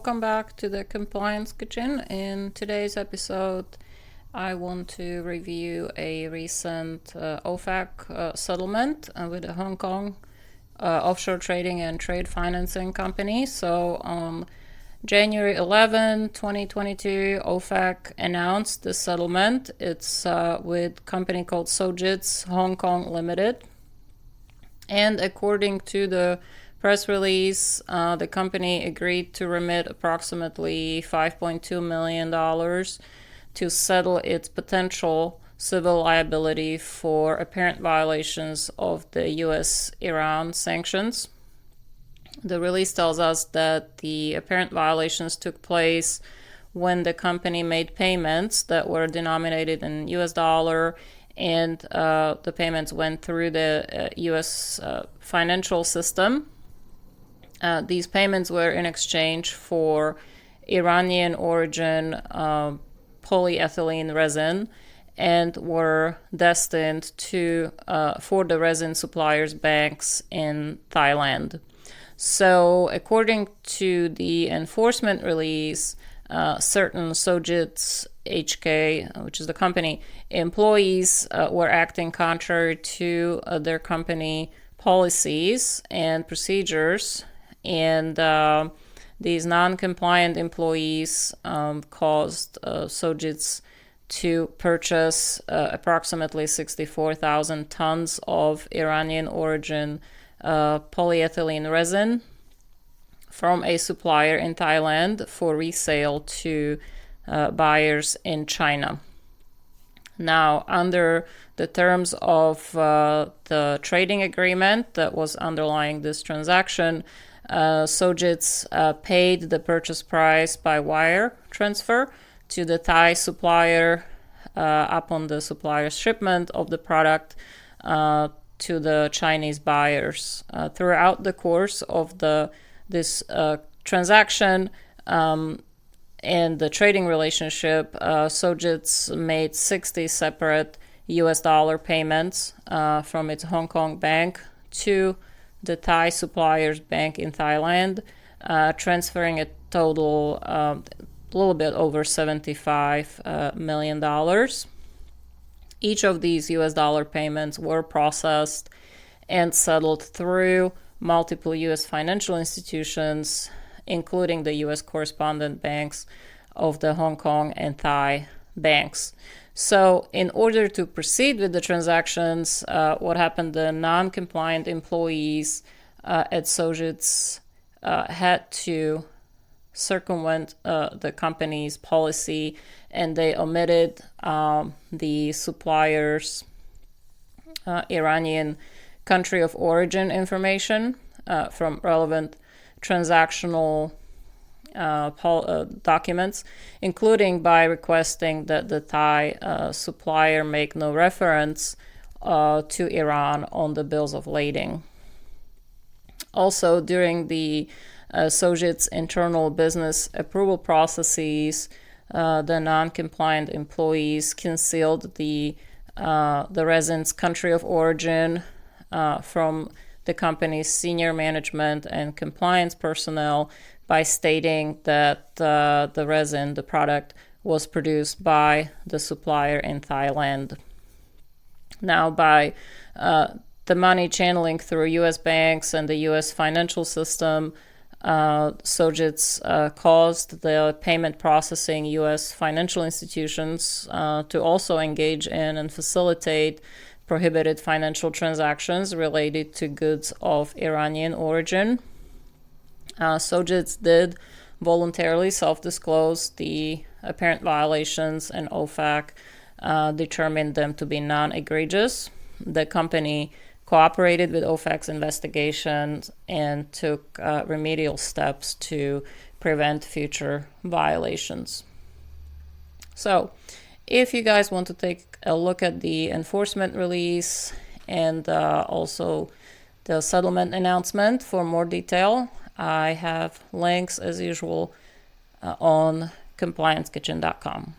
Welcome back to the Compliance Kitchen. In today's episode, I want to review a recent OFAC settlement with a Hong Kong offshore trading and trade financing company. So on January 11, 2022, OFAC announced the settlement. It's with a company called Sojitz Hong Kong Limited. And according to the press release, the company agreed to remit approximately $5.2 million to settle its potential civil liability for apparent violations of the U.S.-Iran sanctions. The release tells us that the apparent violations took place when the company made payments that were denominated in U.S. dollar, and the payments went through the U.S. Financial system. These payments were in exchange for Iranian origin polyethylene resin and were destined for the resin suppliers' banks in Thailand. So according to the enforcement release, certain Sojitz HK, which is the company, employees were acting contrary to their company policies and procedures, and these non-compliant employees caused Sojitz to purchase approximately 64,000 tons of Iranian origin polyethylene resin from a supplier in Thailand for resale to buyers in China. Now, under the terms of the trading agreement that was underlying this transaction, Sojitz paid the purchase price by wire transfer to the Thai supplier upon the supplier's shipment of the product to the Chinese buyers. Throughout the course of this transaction and the trading relationship, Sojitz made 60 separate US dollar payments from its Hong Kong bank to the Thai supplier's bank in Thailand, transferring a total a little bit over $75 million. Each of these US dollar payments were processed and settled through multiple US financial institutions, including the US correspondent banks of the Hong Kong and Thai banks. So in order to proceed with the transactions, what happened, the non-compliant employees at Sojitz had to circumvent the company's policy, and they omitted the supplier's Iranian country of origin information from relevant transactional documents, including by requesting that the Thai supplier make no reference to Iran on the bills of lading. Also, during the Sojitz internal business approval processes, the non-compliant employees concealed the resin's country of origin from the company's senior management and compliance personnel by stating that the resin, the product, was produced by the supplier in Thailand. Now, by the money channeling through U.S. banks and the U.S. financial system, Sojitz caused the payment processing U.S. financial institutions to also engage in and facilitate prohibited financial transactions related to goods of Iranian origin. Sojitz did voluntarily self-disclose the apparent violations, and OFAC determined them to be non-egregious. The company cooperated with OFAC's investigations and took remedial steps to prevent future violations. So, if you guys want to take a look at the enforcement release and also the settlement announcement for more detail, I have links as usual on compliancekitchen.com.